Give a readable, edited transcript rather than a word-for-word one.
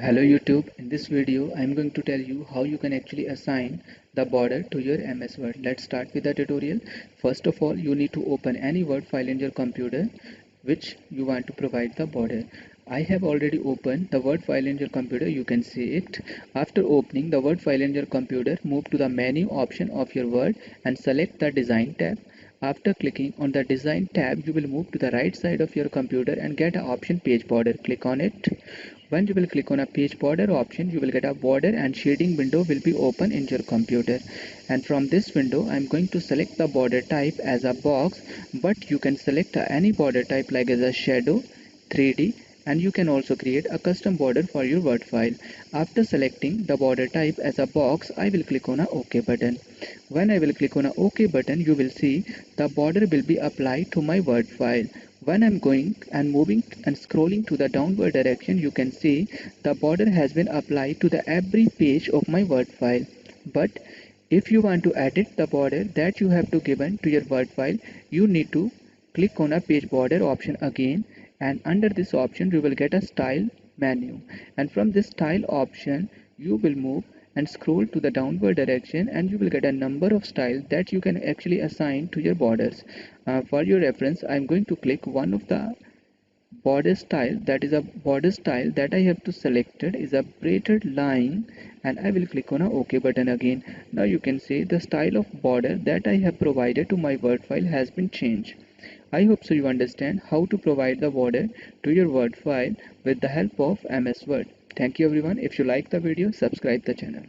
Hello YouTube, in this video I am going to tell you how you can actually assign the border to your MS Word. Let's start with the tutorial. First of all, you need to open any Word file in your computer which you want to provide the border. I have already opened the Word file in your computer, you can see it. After opening the Word file in your computer, move to the menu option of your Word and select the Design tab. After clicking on the Design tab, you will move to the right side of your computer and get an option Page Border. Click on it. When you will click on a page border option, you will get a border and shading window will be open in your computer. And from this window, I am going to select the border type as a box, but you can select any border type like as a shadow, 3D, and you can also create a custom border for your Word file. After selecting the border type as a box, I will click on a OK button. When I will click on a OK button, you will see the border will be applied to my Word file. When I'm going and moving and scrolling to the downward direction, you can see the border has been applied to the every page of my Word file. But if you want to edit the border that you have to given to your Word file, you need to click on a page border option again, and under this option you will get a style menu, and from this style option you will move and scroll to the downward direction and you will get a number of styles that you can actually assign to your borders. For your reference, I'm going to click one of the border style, that is a border style that I have to selected is a braided line, and I will click on a OK button again. Now you can see the style of border that I have provided to my Word file has been changed. I hope so you understand how to provide the border to your Word file with the help of MS Word. Thank you everyone. If you like the video, subscribe the channel.